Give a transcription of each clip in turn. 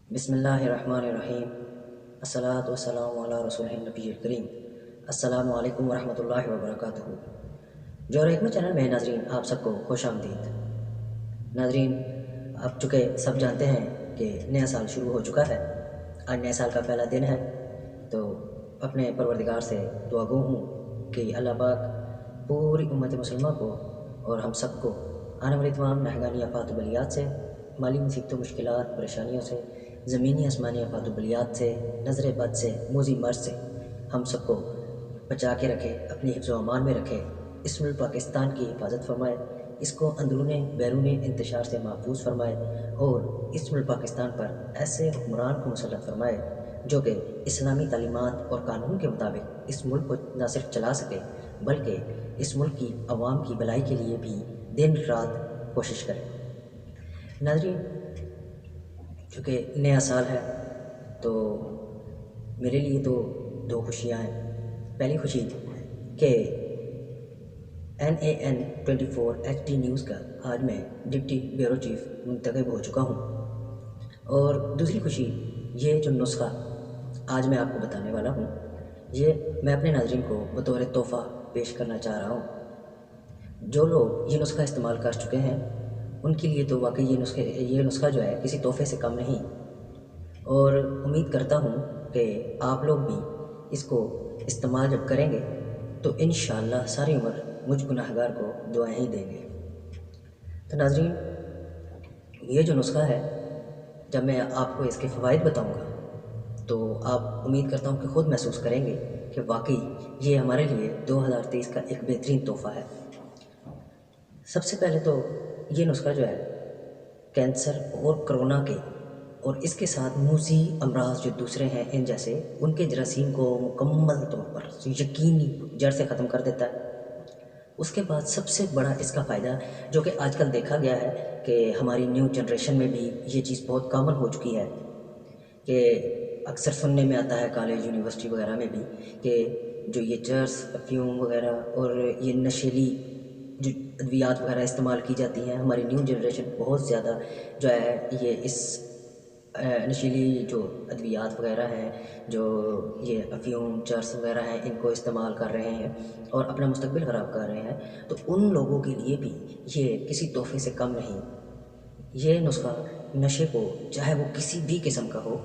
بسم اللہ الرحمن الرحیم۔ الصلاۃ والسلام علی رسول نبی الکریم۔ السلام علیکم ورحمۃ اللہ وبرکاتہ۔ جوہر حکمت چینل میں ناظرین آپ سب کو خوش آمدید۔ ناظرین، اب چونکہ سب جانتے ہیں کہ نیا سال شروع ہو چکا ہے، آج نئے سال کا پہلا دن ہے، تو اپنے پروردگار سے دعا گو ہوں کہ اللہ پاک پوری امت مسلمہ کو اور ہم سب کو آنے والی تمام نہگانی آفات و بلیات سے، مالی مصیبتوں مشکلات پریشانیوں سے، زمینی آسمانی آفات و بلیات سے، نظر بد سے، موذی مرض سے ہم سب کو بچا کے رکھے، اپنی حفظ و امان میں رکھے، اس ملک پاکستان کی حفاظت فرمائے، اس کو اندرون بیرون انتشار سے محفوظ فرمائے، اور اس ملک پاکستان پر ایسے حکمران کو مسلط فرمائے جو کہ اسلامی تعلیمات اور قانون کے مطابق اس ملک کو نہ صرف چلا سکے بلکہ اس ملک کی عوام کی بھلائی کے لیے بھی دن رات کوشش کرے۔ ناظرین، چونکہ نیا سال ہے تو میرے لیے تو دو خوشیاں ہیں۔ پہلی خوشی کہ NAN24 HD نیوز کا آج میں ڈپٹی بیورو چیف منتخب ہو چکا ہوں، اور دوسری خوشی یہ جو نسخہ آج میں آپ کو بتانے والا ہوں، یہ میں اپنے ناظرین کو بطور تحفہ پیش کرنا چاہ رہا ہوں۔ جو لوگ یہ نسخہ استعمال کر چکے ہیں ان کے لیے تو واقعی یہ نسخہ جو ہے کسی تحفے سے کم نہیں، اور امید کرتا ہوں کہ آپ لوگ بھی اس کو استعمال جب کریں گے تو انشاءاللہ ساری عمر مجھ گناہگار کو دعائیں ہی دیں گے۔ تو ناظرین، یہ جو نسخہ ہے، جب میں آپ کو اس کے فوائد بتاؤں گا تو آپ امید کرتا ہوں کہ خود محسوس کریں گے کہ واقعی یہ ہمارے لیے 2023 کا ایک بہترین تحفہ ہے۔ سب سے پہلے تو یہ نسخہ جو ہے کینسر اور کرونا کے اور اس کے ساتھ موذی امراض جو دوسرے ہیں ان جیسے ان کے جراثیم کو مکمل طور پر یقینی جڑ سے ختم کر دیتا ہے۔ اس کے بعد سب سے بڑا اس کا فائدہ جو کہ آج کل دیکھا گیا ہے کہ ہماری نیو جنریشن میں بھی یہ چیز بہت کامن ہو چکی ہے کہ اکثر سننے میں آتا ہے کالج یونیورسٹی وغیرہ میں بھی کہ جو یہ چرس پرفیوم وغیرہ اور یہ نشیلی جو ادویات وغیرہ استعمال کی جاتی ہیں، ہماری نیو جنریشن بہت زیادہ جو ہے یہ اس نشیلی جو ادویات وغیرہ ہیں، جو یہ افیون چرس وغیرہ ہیں، ان کو استعمال کر رہے ہیں اور اپنا مستقبل خراب کر رہے ہیں، تو ان لوگوں کے لیے بھی یہ کسی تحفے سے کم نہیں۔ یہ نسخہ نشے کو چاہے وہ کسی بھی قسم کا ہو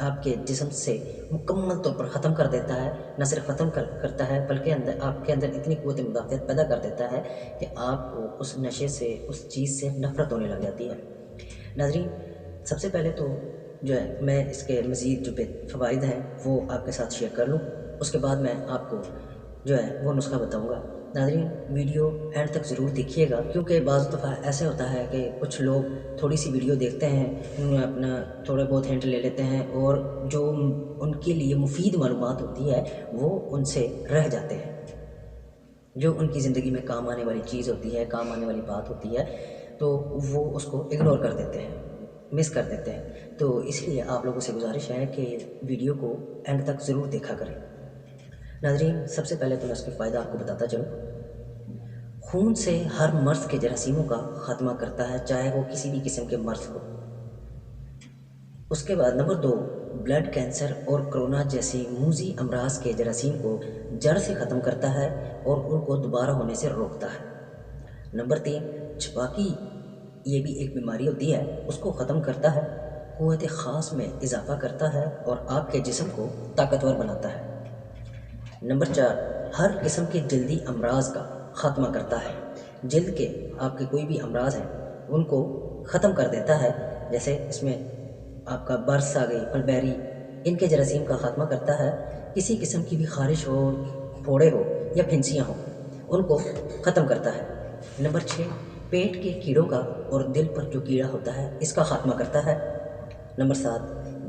آپ کے جسم سے مکمل طور پر ختم کر دیتا ہے، نہ صرف ختم کرتا ہے بلکہ آپ کے اندر اتنی قوت مدافعت پیدا کر دیتا ہے کہ آپ کو اس نشے سے، اس چیز سے نفرت ہونے لگ جاتی ہے۔ ناظرین، سب سے پہلے تو جو ہے میں اس کے مزید جو فوائد ہیں وہ آپ کے ساتھ شیئر کر لوں، اس کے بعد میں آپ کو جو ہے وہ نسخہ بتاؤں گا۔ ناظرین، ویڈیو اینڈ تک ضرور دیکھیے گا، کیونکہ بعض دفعہ ایسے ہوتا ہے کہ کچھ لوگ تھوڑی سی ویڈیو دیکھتے ہیں، انہیں اپنا تھوڑے بہت ہنٹ لے لیتے ہیں اور جو ان کے لیے مفید معلومات ہوتی ہے وہ ان سے رہ جاتے ہیں، جو ان کی زندگی میں کام آنے والی چیز ہوتی ہے، کام آنے والی بات ہوتی ہے، تو وہ اس کو اگنور کر دیتے ہیں، مس کر دیتے ہیں۔ تو اس لیے آپ لوگوں سے گزارش ہے کہ ویڈیو کو اینڈ تک ضرور دیکھا کریں۔ ناظرین، سب سے پہلے تو میں اس کے فائدہ آپ کو بتاتا چلوں۔ خون سے ہر مرض کے جراثیموں کا خاتمہ کرتا ہے، چاہے وہ کسی بھی قسم کے مرض ہو۔ اس کے بعد نمبر 2، بلڈ کینسر اور کرونا جیسی موذی امراض کے جراثیم کو جڑ سے ختم کرتا ہے اور ان کو دوبارہ ہونے سے روکتا ہے۔ نمبر 3، چھپاکی، یہ بھی ایک بیماری ہوتی ہے، اس کو ختم کرتا ہے، قوت خاص میں اضافہ کرتا ہے اور آپ کے جسم کو طاقتور بناتا ہے۔ نمبر 4، ہر قسم کے جلدی امراض کا خاتمہ کرتا ہے۔ جلد کے آپ کے کوئی بھی امراض ہیں ان کو ختم کر دیتا ہے، جیسے اس میں آپ کا برس آ گئی، پلبیری، ان کے جراثیم کا خاتمہ کرتا ہے۔ کسی قسم کی بھی خارش ہو، پھوڑے ہو یا پھنسیاں ہوں، ان کو ختم کرتا ہے۔ نمبر 6، پیٹ کے کیڑوں کا اور دل پر جو کیڑا ہوتا ہے اس کا خاتمہ کرتا ہے۔ نمبر 7،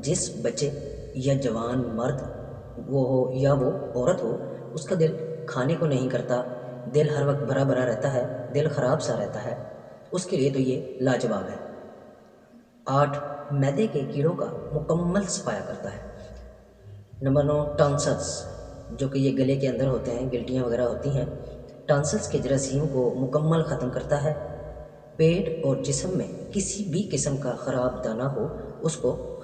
جس بچے یا جوان مرد وہ ہو یا وہ عورت ہو، اس کا دل کھانے کو نہیں کرتا، دل ہر وقت بھرا بھرا رہتا ہے، دل خراب سا رہتا ہے، اس کے لیے تو یہ لاجواب ہے۔ 8، معدے کے کیڑوں کا مکمل صفایا کرتا ہے۔ نمبر 9، ٹانسلس، جو کہ یہ گلے کے اندر ہوتے ہیں، گلٹیاں وغیرہ ہوتی ہیں، ٹانسلس کے جراثیم کو مکمل ختم کرتا ہے۔ پیٹ اور جسم میں کسی بھی قسم کا خراب دانہ ہو اس کو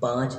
5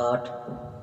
8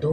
2